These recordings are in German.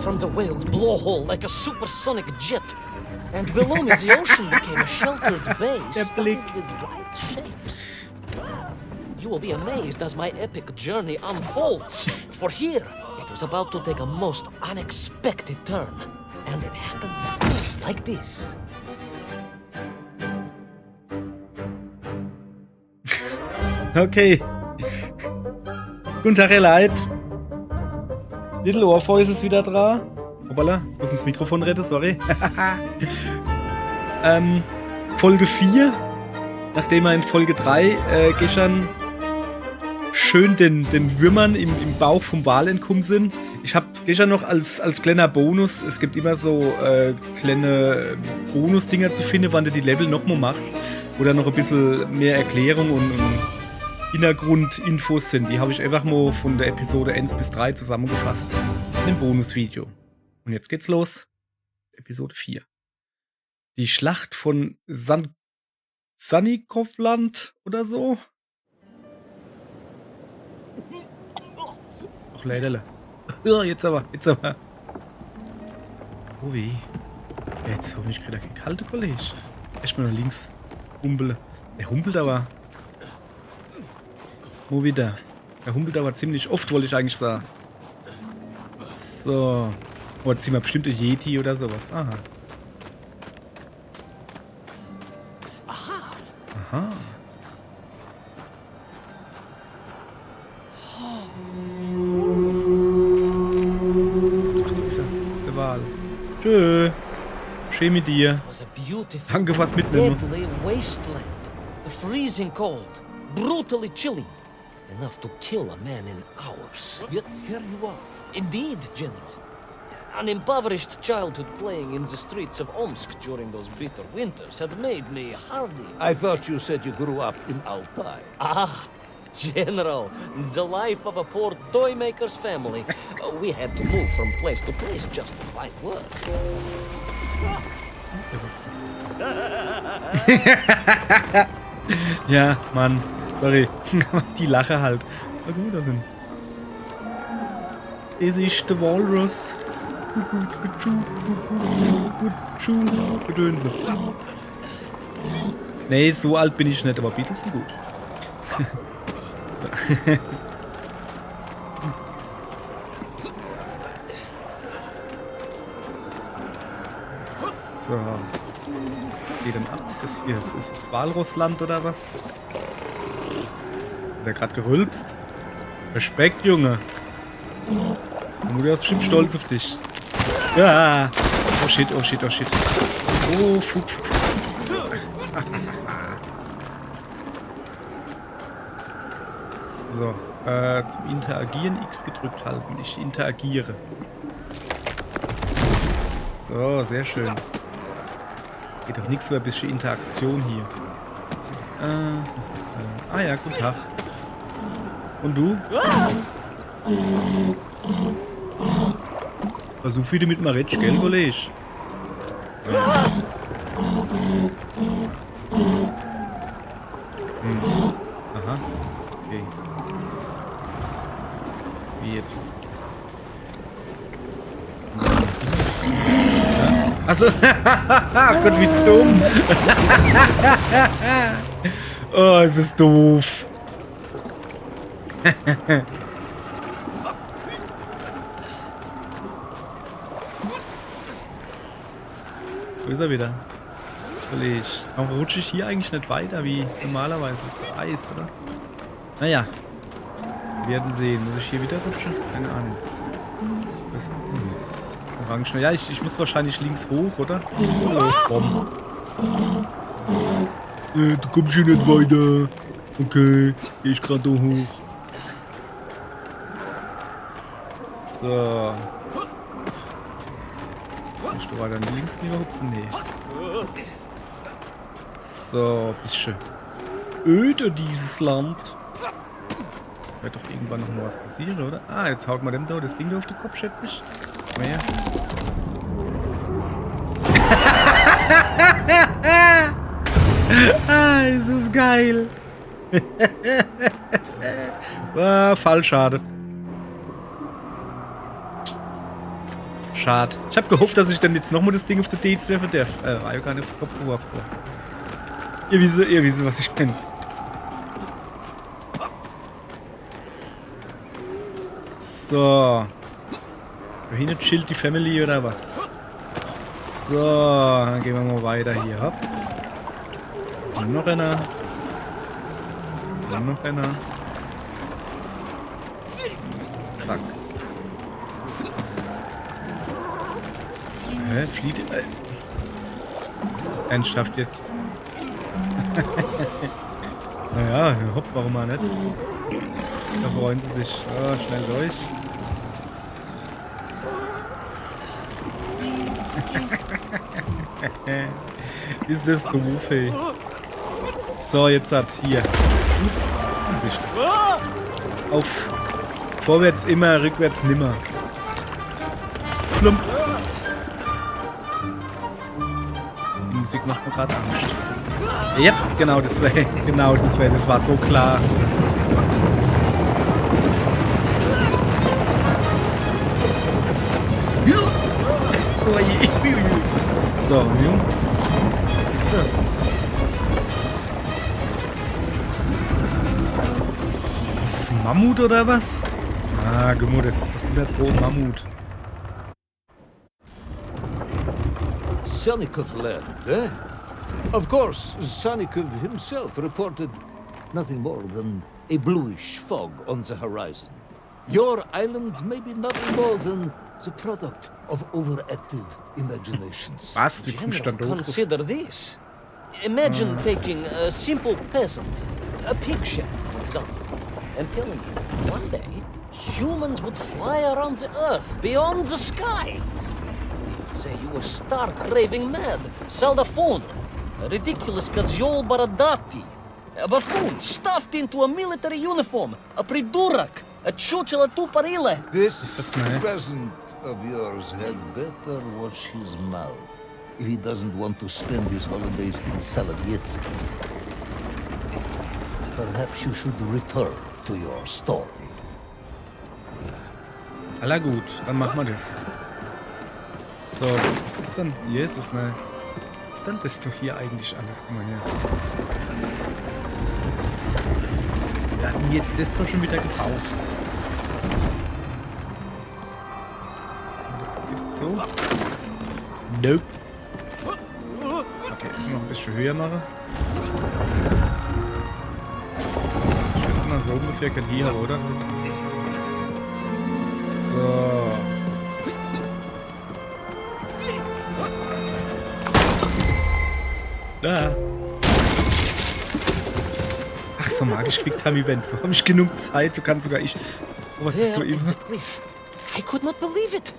from the whale's blowhole like a supersonic jet. And below me the ocean became a sheltered bay studded with wild shapes. You will be amazed as my epic journey unfolds. For here, it was about to take a most unexpected turn. And it happened like this. Okay. Guten Tag, ihr Leid. Little Orpheus ist wieder dran. Hoppala, ich muss ins Mikrofon retten, sorry. Folge 4. Nachdem wir in Folge 3 gestern schön den Würmern im Bauch vom Wal entkommen sind. Ich habe gestern noch als kleiner Bonus, es gibt immer so kleine Bonus-Dinger zu finden, wann du die Level nochmal machst, wo dann noch ein bisschen mehr Erklärung und Hintergrundinfos sind. Die habe ich einfach mal von der Episode 1 bis 3 zusammengefasst in einem Bonusvideo. Und jetzt geht's los. Episode 4. Die Schlacht von Sannikovland oder so. Ach, leider. Jetzt aber. Oh weh. Jetzt hab ich gerade kein kalte Kollege. Erstmal nach links humpeln. Der humpelt aber. Wo wieder? Der humpelt aber ziemlich oft, wollte ich eigentlich sagen. So. Oh, jetzt ziehen wir bestimmt ein Yeti oder sowas. Aha. Aha. Tschö. Schön mit dir. Danke fürs Mitnehmen. Deadly wasteland. Freezing cold. Brutally chilling. Enough to kill a man in hours. Yet here you are. Indeed, General. An impoverished childhood playing in the streets of Omsk during those bitter winters had made me hardy. I thought you said you grew up in Altai. Ah, General, the life of a poor toy maker's family. We had to move from place to place just to find work. Ja, Mann. Sorry. Die Lache halt. Na gut, das sind. Es ist der Walrus. Gedönse. Nee, so alt bin ich nicht, aber Beatles sind gut. So. Was geht denn ab? Ist das hier? Ist das Walrusland oder was? Hat er gerade gerülpst? Respekt, Junge. Die Mutter ist bestimmt stolz auf dich. Ja. Oh shit, oh shit, oh shit. Oh, fuck. So, zum Interagieren X gedrückt halten. Ich interagiere. So, sehr schön. Geht doch nichts über ein bisschen Interaktion hier. Ja, guten Tag. Und du? Versuch wieder mit Maretsch, gell, Kollege? Ja. Aha. Okay. Wie jetzt? Achso. Ach Gott, wie dumm. Oh, es ist doof. Wo ist er wieder? Warum rutsche ich hier eigentlich nicht weiter wie normalerweise? Ist doch Eis, oder? Naja. Wir werden sehen. Muss ich hier wieder rutschen? Keine Ahnung. Was ist orange? Ja, ich muss wahrscheinlich links hoch, oder? Oh, du kommst hier nicht weiter. Okay, gehe ich gerade hoch. So. Ich du weiter links lieber hupsen? Nee. So, bisschen öde dieses Land. Wird doch irgendwann noch mal was passieren, oder? Ah, jetzt haut man dem da das Ding da auf den Kopf, schätze ich. Mehr. Ah, es ist geil. Voll schade. Schade. Ich habe gehofft, dass ich dann jetzt nochmal das Ding auf der D werfen darf. War ja gar nicht auf den Kopf geworfen. Ihr wisst, was ich bin. So. Dahin chillt die Family oder was? So, dann gehen wir mal weiter hier. Hopp. Und noch einer. Und noch einer. Zack. Flieht. Ernsthaft jetzt. Naja, hopp, warum mal nicht? Da freuen sie sich. So, schnell durch. Ist das doof, ey. So, jetzt hat hier. Auf. Vorwärts immer, rückwärts nimmer. Flump. Die Musik macht mir gerade Angst. Ja, genau, das war so klar. Was ist das? So, Jung. Was ist das? Ist das ein Mammut oder was? Ah, guck mal, das ist doch 100 Pro Mammut. Sanikov land, eh? Of course, Sanikov himself reported nothing more than a bluish fog on the horizon. Your island may be nothing more than the product of overactive imaginations. Was? Wie kommst du dann General, doof? consider this. Imagine taking a simple peasant, a pig shepherd, for example, and telling him one day humans would fly around the earth beyond the sky. He'd say you were stark raving mad, Saldafono, a ridiculous Kazyol Baradati, a buffoon stuffed into a military uniform, a pridurak, a chuchela tuparile. This Is das neu? peasant of yours had better watch his mouth if he doesn't want to spend his holidays in Solovyetsky. Perhaps you should return to your story. Aller gut, dann machen wir das. So, was ist denn? Hier ist es, ne? Was ist denn das doch hier eigentlich alles? Guck mal hier. Wir hatten jetzt das doch schon wieder gebaut. Geht das so? Nope. Okay, noch ein bisschen höher machen. Das ist jetzt mal so ungefähr kein hier, oder? So. Da. Ach, so magisch Quicktime-Events. So habe ich genug Zeit, so kann sogar ich. Oh, was ist There da in immer? the cliff. I could not believe it.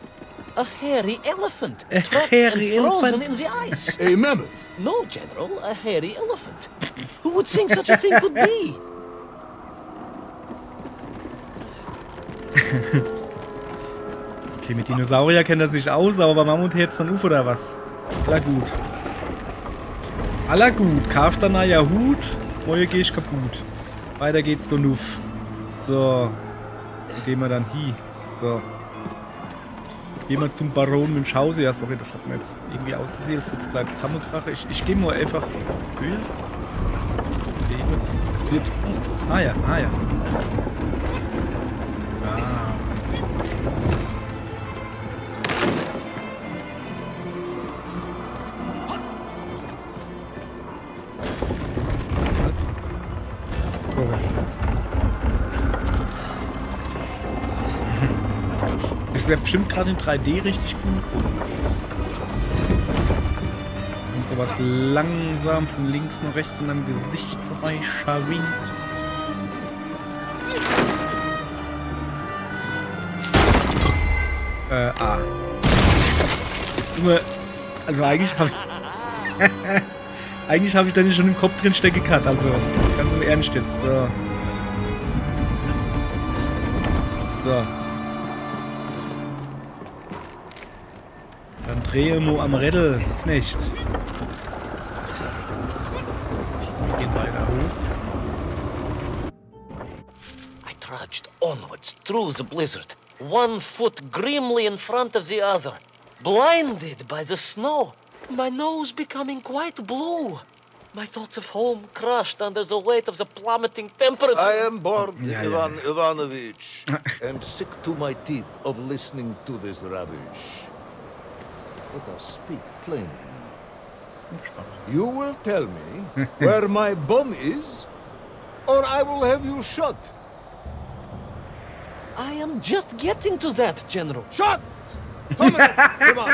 A hairy elephant, A trapped hairy and frozen elephant? in the ice. A mammoth. No, General, a hairy elephant. Who would think such a thing could be? Okay, mit Dinosaurier kennt er sich aus, aber bei Mammut jetzt dann auf oder was? Aller gut. Aller gut. Kauf dann ja Hut. Moje geh ich kaputt. Weiter geht's so nuff. So. Wo gehen wir dann hin? So. Gehen wir zum Baron Münchhausen. Ja, sorry, das hat mir jetzt irgendwie ausgesehen. Jetzt wird's gleich zusammenkrachen. Ich gehe mal einfach höher. Okay, was passiert? Ah ja, ah ja. Ah. Das wäre bestimmt gerade in 3D richtig cool. Und sowas langsam von links nach rechts in deinem Gesicht vorbei schwingt. Nur, also eigentlich habe ich eigentlich habe ich da nicht schon im Kopf drin stecken gehabt, also ganz im Ernst jetzt. So. So. Dann drehe mo am Rädel, Knecht. Wir gehen weiter hoch. I trudged onwards through the blizzard, one foot grimly in front of the other, blinded by the snow, my nose becoming quite blue. My thoughts of home crushed under the weight of the plummeting temperature. I am bored, Yeah, Ivan Ivanovich, and sick to my teeth of listening to this rubbish. Let us speak plainly now. You will tell me where my bomb is, or I will have you shot. I am just getting to that, General. Shot! Comrade Ivan!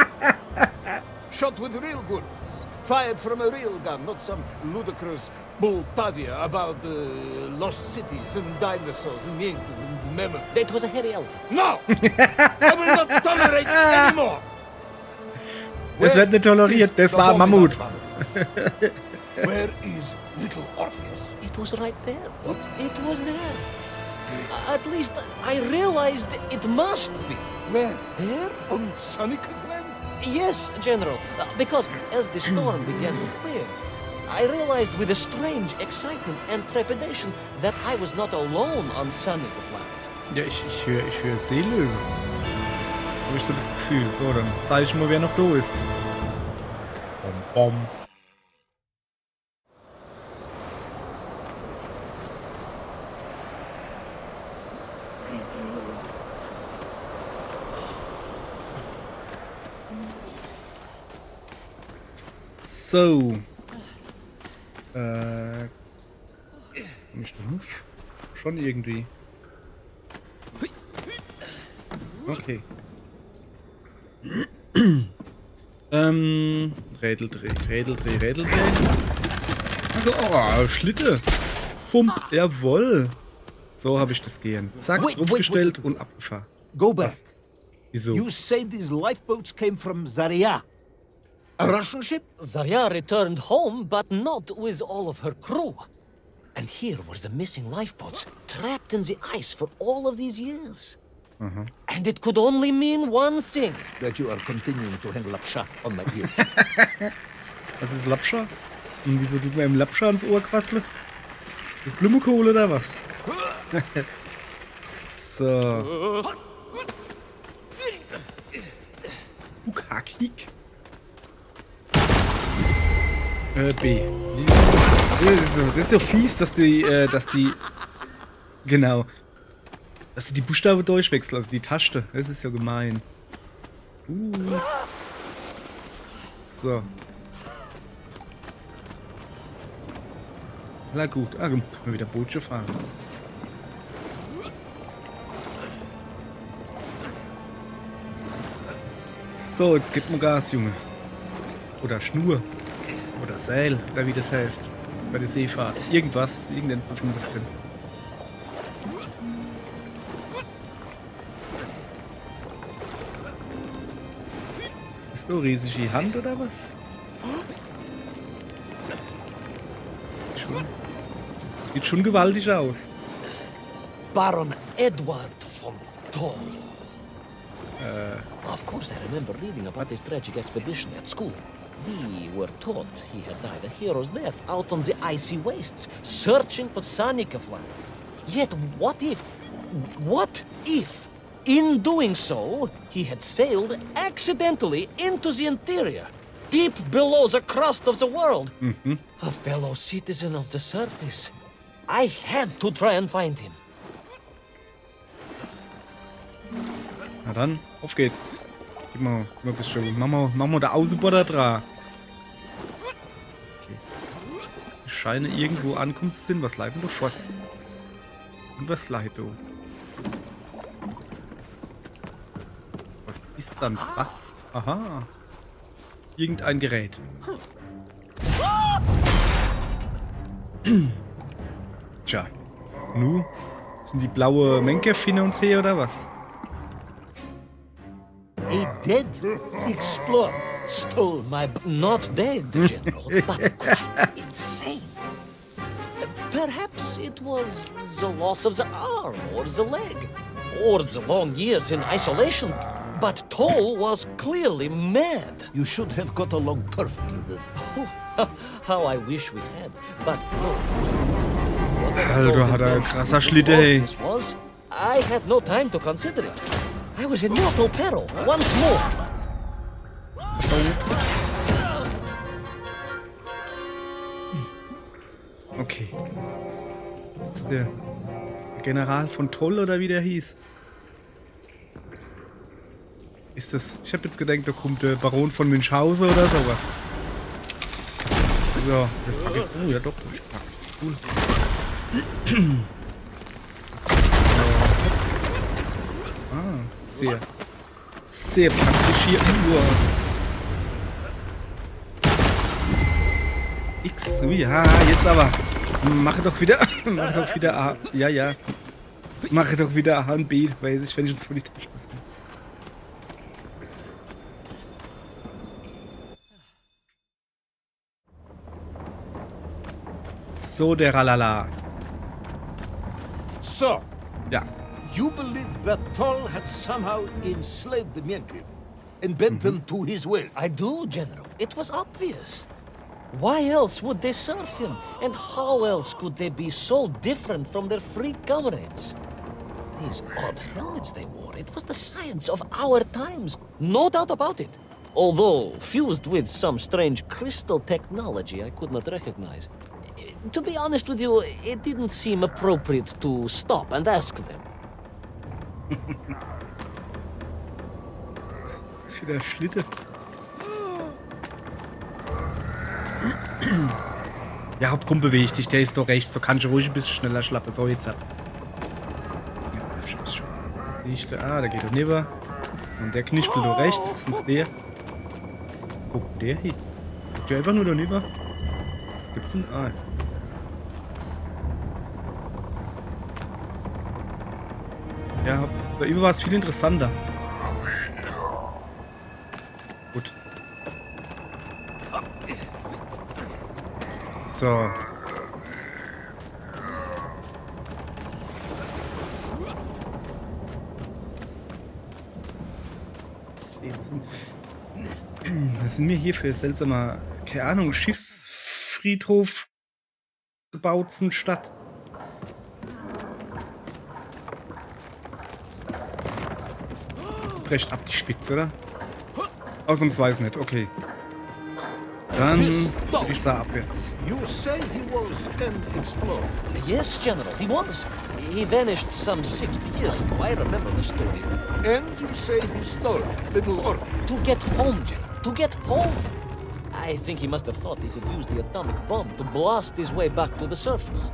Shot with real bullets, fired from a real gun, not some ludicrous Bultavia about lost cities and dinosaurs and mink and mammoth. It was a hairy elf. No! I will not tolerate anymore! Das wird nicht toleriert, das war Mammut. Where is little Orpheus? It was right there. What? It was there. At least I realized it must be. Where? There? On Sonic Land? Yes, General. Because as the storm began to clear, I realized with a strange excitement and trepidation that I was not alone on Sunnycliff. Ja, ich höre Seelöwen. Habe ich so das Gefühl. So, dann zeige ich mal, wer noch da ist. Bom, bom. So. Komm ich da nicht? Schon irgendwie. Okay. Rädeldreh. Also, oh, Schlitte. Pump, jawohl. So habe ich das gehen. Zack, Wait, aufgestellt wait. und abgefahren. Go back. Wieso? You say these lifeboats came from Zarya? A Russian ship? Zarya returned home, but not with all of her crew. And here were the missing lifeboats, trapped in the ice for all of these years. And it could only mean one thing. That you are continuing to hang lapsha on my ears. Was ist Lapscha? Und wieso tut man im Lapscha ans Ohr quasseln? Ist Blumenkohl oder was? So. Ukakik. B. Das ist so fies, dass die genau. Dass die Buchstaben durchwechseln, also die Taste. Das ist ja gemein. So. Na gut, können wir wieder Bootchen fahren. So, jetzt gibt man Gas, Junge. Oder Schnur. Oder Seil, oder wie das heißt. Bei der Seefahrt. Irgendwas, irgendein Sinn. Ist das so riesige Hand oder was? Sieht schon gewaltig aus. Baron Edward von Toll. Of course, I remember reading about this tragic expedition at school. We were taught he had died a hero's death out on the icy wastes, searching for Sunnycliff. Yet what if, in doing so, he had sailed accidentally into the interior, deep below the crust of the world? A fellow citizen of the surface. I had to try and find him. Na dann, auf geht's. Gib mal ein bisschen. Machen wir da Außenborder dran. Okay. Ich scheine irgendwo ankommen zu sind. Was leiten wir fort? Und was leitet du? Was ist dann was? Aha. Irgendein Gerät. Tja. Nu? Sind die blaue Menkerfinne uns her oder was? A dead explorer stole my... Not dead, General, but quite insane. Perhaps it was the loss of the arm or the leg, or the long years in isolation. But Toll was clearly mad. You should have got along perfectly then. How I wish we had. But look, Alter, hat er krasser Schlitte, ey. this was, I had no time to consider it. I was in mortal peril once more. Okay. Das ist der General von Toll oder wie der hieß. Ist das? Ich habe jetzt gedacht, da kommt der Baron von Münchhausen oder sowas. So, das packe ich. Oh ja doch, ich packe. Cool. Sehr, sehr praktisch hier. X, ja, jetzt aber. Mache doch wieder A. Ja, ja. Mache doch wieder A und B, weiß ich, wenn ich jetzt vor die Tasche sehe. So, der Ralala. So, Ja. you believe that Toll had somehow enslaved the Mienkiv and bent them to his will? I do, General. It was obvious. Why else would they serve him? And how else could they be so different from their free comrades? These odd helmets they wore, it was the science of our times. No doubt about it. Although fused with some strange crystal technology I could not recognize. To be honest with you, it didn't seem appropriate to stop and ask them. Ist wieder Schlitte. Ja, Hauptgrund bewegt dich, der ist doch rechts. So kann ich ruhig ein bisschen schneller schlappen. So, jetzt hat. Ah, der geht doch neben. Und der knispelt nur rechts. Was macht der? Guck, der hier. Guckt der einfach nur daneben? Gibt's einen? Ah. Ja, bei ihm war es viel interessanter. Gut. So. Was sind wir hier für seltsamer, keine Ahnung, Schiffsfriedhof gebaut sind Stadt? Brecht ab die Spitze, oder? Ausnahmsweise nicht, okay. Dann würde ich sagen abwärts. You say he was an explorer. Yes, General, he was. He vanished some 60 years ago. I remember the story. And you say he stole Little Orphan. To get home, General. To get home. I think he must have thought he could use the atomic bomb to blast his way back to the surface.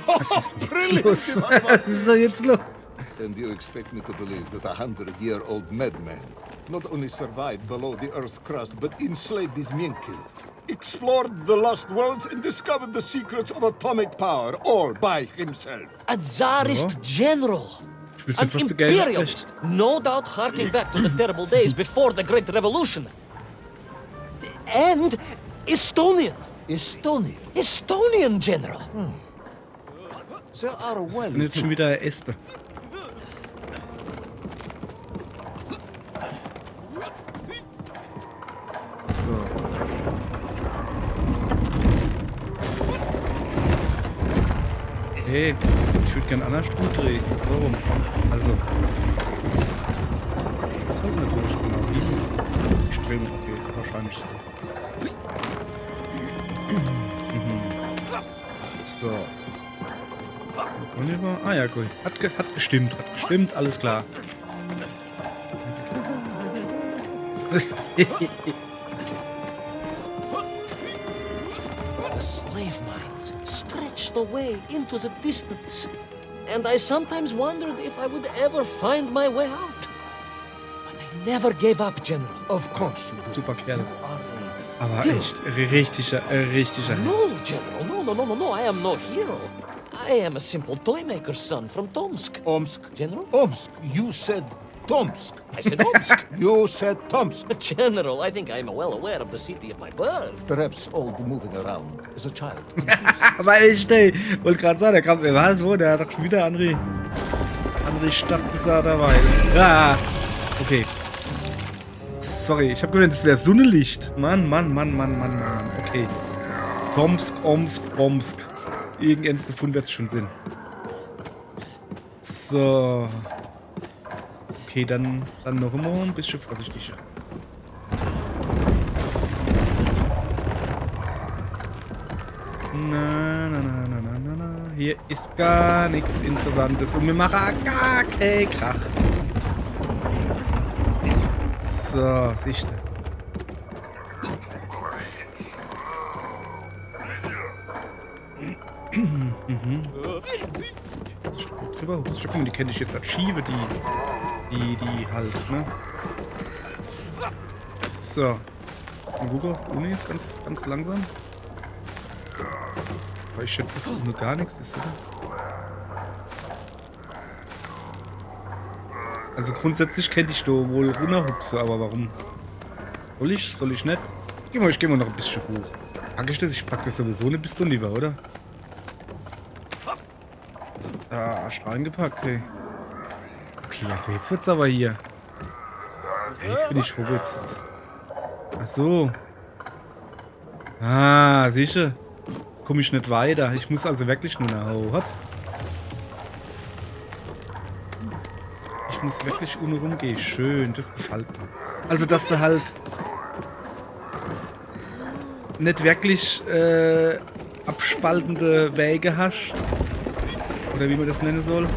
Was ist jetzt los? Was ist da jetzt los? And you expect me to believe that a 100-year-old madman not only survived below the Earth's crust, but enslaved his Mienkiv, explored the lost worlds, and discovered the secrets of atomic power, all by himself? A Tsarist general. Ich wüsste An nicht, was der Geist spricht. imperialist. No doubt harking back to the terrible days before the Great Revolution. And Estonian. Estonian. Estonian general. There are well. Und jetzt schon wieder Äste. So. Hey, ich würde gerne andersrum drehen. Warum? Also. Das heißt natürlich genau. Wie ist Streben? Okay, wahrscheinlich. So. Oliver. Ah ja, gut. Hat gestimmt. Hat gestimmt, alles klar. The slave mines stretched away into the distance. And I sometimes wondered if I would ever find my way out. But I never gave up, General. Of course you do. Super Kerl. You are a Aber hero. echt, richtiger Held. No, General, no, I am no hero. I am a simple toymaker's son from Tomsk. Omsk. General? Omsk. You said Tomsk. I said Tomsk. You said Tomsk. General, I think I am well aware of the city of my birth. Perhaps old moving around as a child. Aber echt, ey. Wollte gerade sagen, der kam. Wo? Der hat doch schon wieder andere Stadt gesagt dabei. Ah, okay. Sorry, ich hab gedacht, das wäre Sonnenlicht. Mann. Okay. Tomsk. Irgendeins davon wird schon Sinn. So. Okay, dann noch immer ein bisschen vorsichtiger. Na. Hier ist gar nichts Interessantes und wir machen gar keinen Krach. So, siehst du. Die kenne ich jetzt als Schiebe, die halt, ne? So. Mal gucken, was Uni ist, ganz langsam. Aber ich schätze, dass da nur gar nichts ist, oder? Also grundsätzlich könnte ich da wohl runterhupsen, aber warum? Soll ich nicht? Ich geh mal noch ein bisschen hoch. Pack ich das? Ich pack das sowieso nicht bis lieber, oder? Ah, reingepackt, ey. Okay, also jetzt wird's aber hier. Ja, jetzt bin ich hoch jetzt. Ach so. Ah, sicher. Komme ich nicht weiter. Ich muss also wirklich nur nach Hause. Ich muss wirklich ohne rumgehen. Schön, das gefällt mir. Also, dass du halt nicht wirklich abspaltende Wege hast. Oder wie man das nennen soll.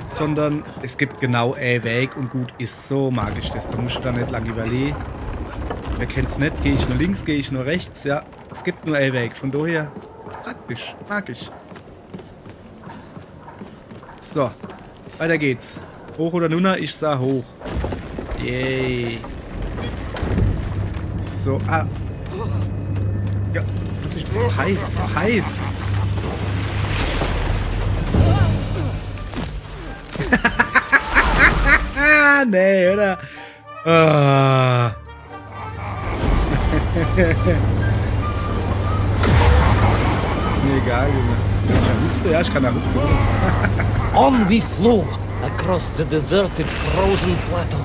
Sondern es gibt genau einen Weg und gut ist. So mag ich das. Da musst du dann nicht lange überlegen. Wer kennt's nicht? Gehe ich nur links, gehe ich nur rechts? Ja, es gibt nur einen Weg. Von daher praktisch. Mag ich. So, weiter geht's. Hoch oder nunna? Ich sah hoch. Yay. So, ah. Ja, das ist so heiß. Das ist so heiß. Nee, oder? Ah. Ist mir egal, Junge. Kann ich hupsen? Ja, ich kann da hupsen. On we flew across the deserted, frozen plateau.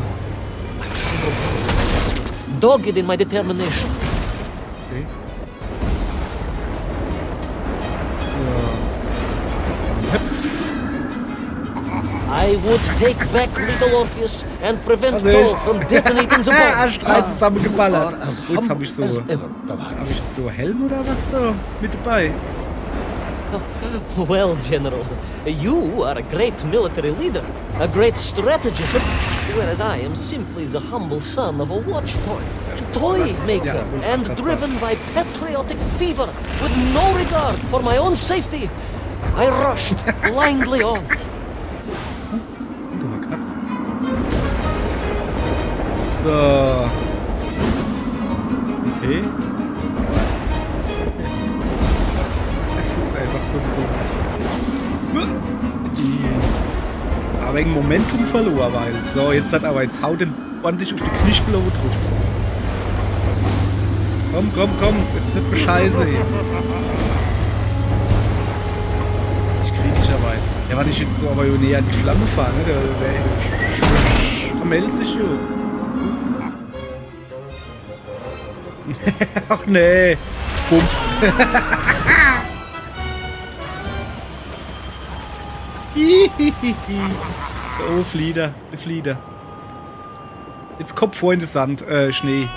I'm single-handed, dogged in my determination. Okay. I would take back little Orpheus and prevent Thor from detonating the bomb. Streit zusammengeballert. As Oh, jetzt hab humble ich so. as ever, Hab Tavares. ich jetzt so Helm oder was da mit dabei? Well, General, you are a great military leader, a great strategist, whereas I am simply the humble son of a watch toy maker, and driven by patriotic fever, with no regard for my own safety. I rushed blindly on. So. Okay. Es ist einfach so doof. Aber wegen Momentum verloren, weil. So, jetzt haut den ordentlich auf die Kniespel drauf. Komm, jetzt nicht bescheiße hier. Ich krieg dich aber. Ja, warte, ich jetzt so aber näher an die Flamme fahren, ne? Der vermeldet sich jo. Ach nee. Bumm. Oh, Flieder. Jetzt Kopf vor in den Sand, Schnee.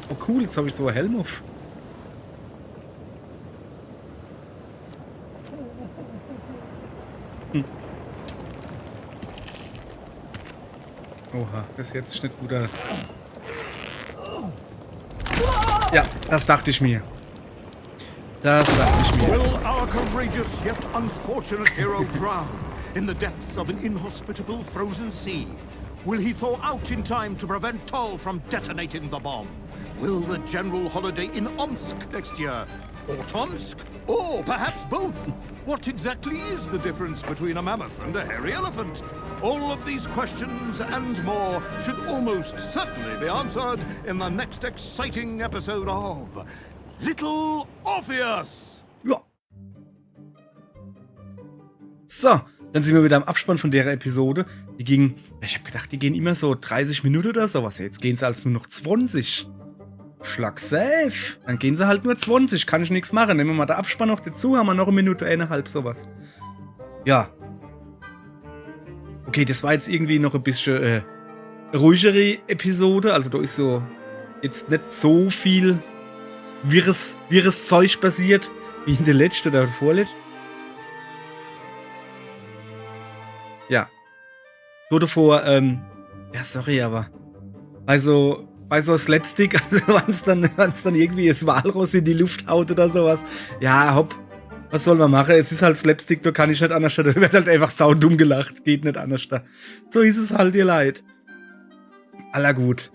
Oh cool, jetzt habe ich so einen Helm auf. Oha, das ist jetzt nicht guter. Ja, das dachte ich mir. Will our courageous yet unfortunate hero drown in the depths of an inhospitable frozen sea? Will he thaw out in time to prevent Tol from detonating the bomb? Will the general holiday in Omsk next year? Or Tomsk? Or perhaps both? What exactly is the difference between a mammoth and a hairy elephant? All of these questions and more should almost certainly be answered in the next exciting episode of Little Orpheus! Ja. So, dann sind wir wieder am Abspann von der Episode. Die ging, ich habe gedacht, die gehen immer so 30 Minuten oder sowas. Jetzt gehen sie als nur noch 20. Schlag safe. Dann gehen sie halt nur 20. Kann ich nichts machen. Nehmen wir mal den Abspann noch dazu, haben wir noch 1 Minute, 1,5 sowas. Ja. Okay, das war jetzt irgendwie noch ein bisschen ruhigere Episode. Also da ist so jetzt nicht so viel wirres Zeug passiert wie in der letzten oder vorletzten. Ja. So davor, ja, sorry, aber bei so Slapstick, also wenn's dann irgendwie das Walross in die Luft haut oder sowas, ja, hopp, was soll man machen? Es ist halt Slapstick, da kann ich nicht anders, da wird halt einfach saudumm gelacht, geht nicht anders da. So ist es halt, ihr Leid. Aller gut.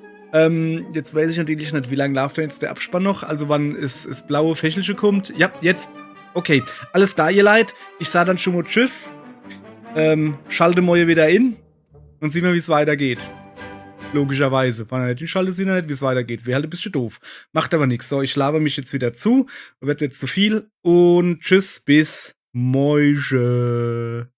Jetzt weiß ich natürlich nicht, wie lange läuft denn jetzt der Abspann noch, also wann das blaue Fächelchen kommt. Ja, jetzt, okay, alles klar, ihr Leid. Ich sag dann schon mal Tschüss, schalte mal wieder in und sehen wir, wie es weitergeht. Logischerweise. Wenn er nicht einschaltet, sehen wir nicht, wie es weitergeht. Wäre halt ein bisschen doof. Macht aber nichts. So, ich laber mich jetzt wieder zu. Wird jetzt zu viel. Und tschüss, bis morgen.